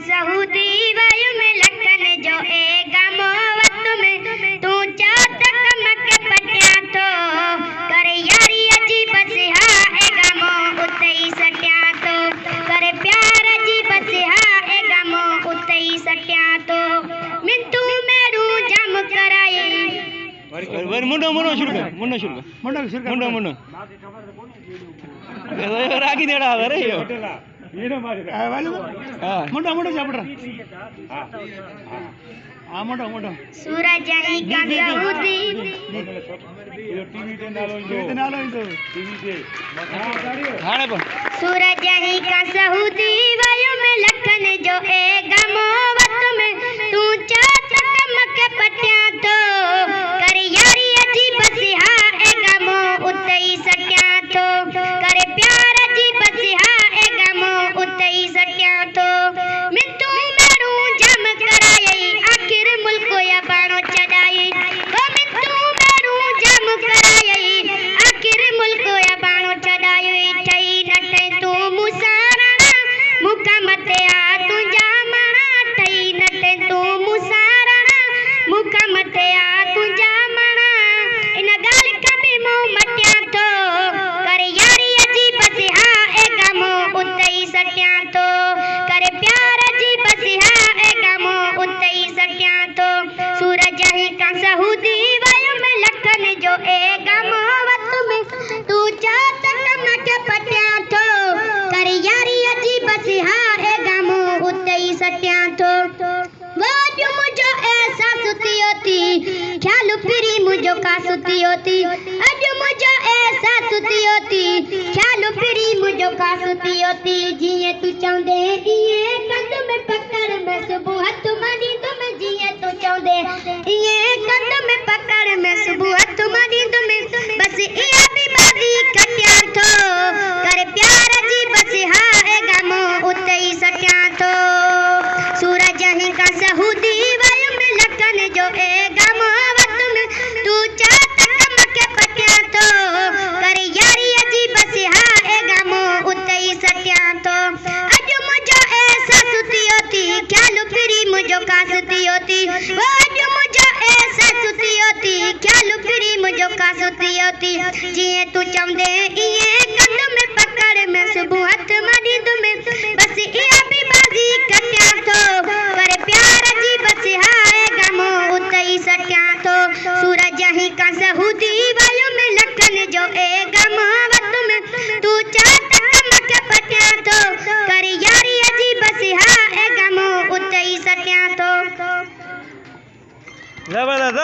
Saudi वायु में लखन जो ए गमो वत में तू चात कमक पटिया तो करे यारी अजीब से हा ए गमो उतई सटिया तो करे प्यार अजीब से हा ए गमो उतई सटिया तो मिंतू मेरू जम कराए वर मुंडो शुरू कर रागी देड़ा अरे यो मुंडो चापड़ मुंडो सूरज ही का सऊदी सूरज ही का सऊदी वायु में लखन जो ए गमो वत में तू चात कमक पटिया तो करे यारी अजीब से हा ए गमो उतई सटिया तो करे प्यार अजीब से हा ए गमो उतई सटिया तो मिंतू मेरू जम कराई आखिर मुल्क या बाणो चढ़ाई ओ मिंतू मेरू जम कराई आखिर मुल्क या बाणो चढ़ाई ठई नटे तू मुसारणा मुका मते आ तू जामणा ठई नटे तू मुसारणा मुका मते आ तू जामणा इन गाल कभी मुंह मटिया तो करे यारी अजीब से हा ए गमो उतई सटिया तो करे प्यार अजीब से हा ए गमो उतई सटिया तो सूरज ही का सऊदी वायु में लखन जो ए गमो वत में तू चात कमक पटिया तो करे यारी अजीब से हा ए गमो उतई सटिया तो वो जो मुझो ऐसा सुती होती ख्याल फिरी मुझो का सुती होती अज मुझो ऐसा सुती होती ख्याल फिरी मुझो का सुती होती जिए तू चांदे इए कदम में पकड़ मैं सुबह हथ मारी तुम जिए तू चांदे इए कदम में पकड़ मैं सुबह हथ मारी तुम बस इया भी बाजी कटिया तो करे प्यार अजीब से हा ए गमो उतई सटिया तो सूरज ही का सऊदी वायु में लखन जो ए गमो वत में तू चात कमक पटिया तो करे यारी अजीब से हा ए गमो उतई सटिया तो अज मुझो ऐसा सुती होती ख्याल फिरी मुझो का सुती होती वो अज मुझो ऐसा सुती होती ख्याल फिरी मुझो का सुती होती जिए तू चांदे इए कदम में पकड़ मैं सुबह हथ मारी तुम्हें बस इया भी बाजी कटिया तो करे प्यार अजीब से हा ए गमो उतई सटिया तो सूरज ही का सऊदी वायु में लखन जो ए गमो वत में तू चात कमक पटिया तो करे यारी अजीब से हा ए गमो उतई सटिया तो जबरदस्त